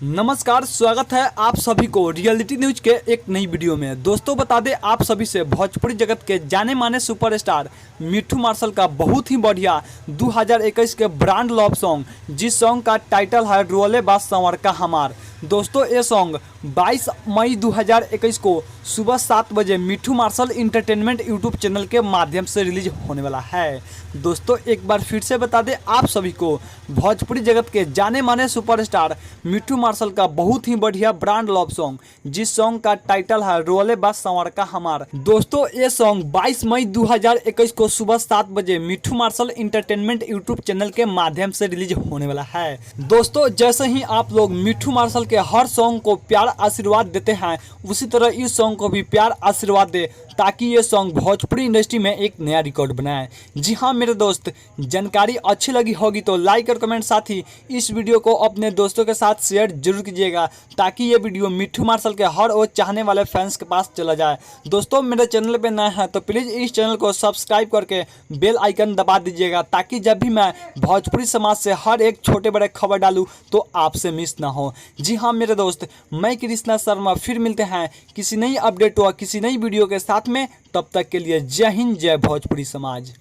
नमस्कार, स्वागत है आप सभी को रियलिटी न्यूज के एक नई वीडियो में। दोस्तों बता दें आप सभी से, भोजपुरी जगत के जाने माने सुपरस्टार मिठू मार्शल का बहुत ही बढ़िया 2021 के ब्रांड लव सॉन्ग, जिस सॉन्ग का टाइटल है रोले बास संवर का हमार। दोस्तों ये सॉन्ग 22 मई 2021 को सुबह 7 बजे मिठू मार्शल इंटरटेनमेंट यूट्यूब चैनल के माध्यम से रिलीज होने वाला है। दोस्तों एक बार फिर से बता दें आप सभी को, भोजपुरी जगत के जाने माने सुपरस्टार मिठू मार्शल का बहुत ही बढ़िया ब्रांड लव सॉन्ग, जिस सॉन्ग का टाइटल है रोले बास संवर का हमार। दोस्तों ये सॉन्ग 22 मई 2021 को सुबह 7 बजे मिठू मार्शल इंटरटेनमेंट यूट्यूब चैनल के माध्यम से रिलीज होने वाला है। दोस्तों जैसे ही आप लोग मिठू मार्शल के हर सॉन्ग को प्यार आशीर्वाद देते हैं, उसी तरह इस सॉन्ग को भी प्यार आशीर्वाद दे, ताकि ये सॉन्ग भोजपुरी इंडस्ट्री में एक नया रिकॉर्ड बनाए। जी हाँ मेरे दोस्त, जानकारी अच्छी लगी होगी तो लाइक और कमेंट, साथ ही इस वीडियो को अपने दोस्तों के साथ शेयर जरूर कीजिएगा, ताकि ये वीडियो मिठू मार्शल के हर वो चाहने वाले फैंस के पास चला जाए। दोस्तों मेरे चैनल पे नए हैं तो प्लीज़ इस चैनल को सब्सक्राइब करके बेल आइकन दबा दीजिएगा, ताकि जब भी मैं भोजपुरी समाज से हर एक छोटे बड़े खबर डालूँ तो आपसे मिस ना हो। जी हाँ मेरे दोस्त, मैं कृष्णा शर्मा फिर मिलते हैं किसी नई अपडेट व किसी नई वीडियो के साथ में। तब तक के लिए जय हिंद, जय भोजपुरी समाज।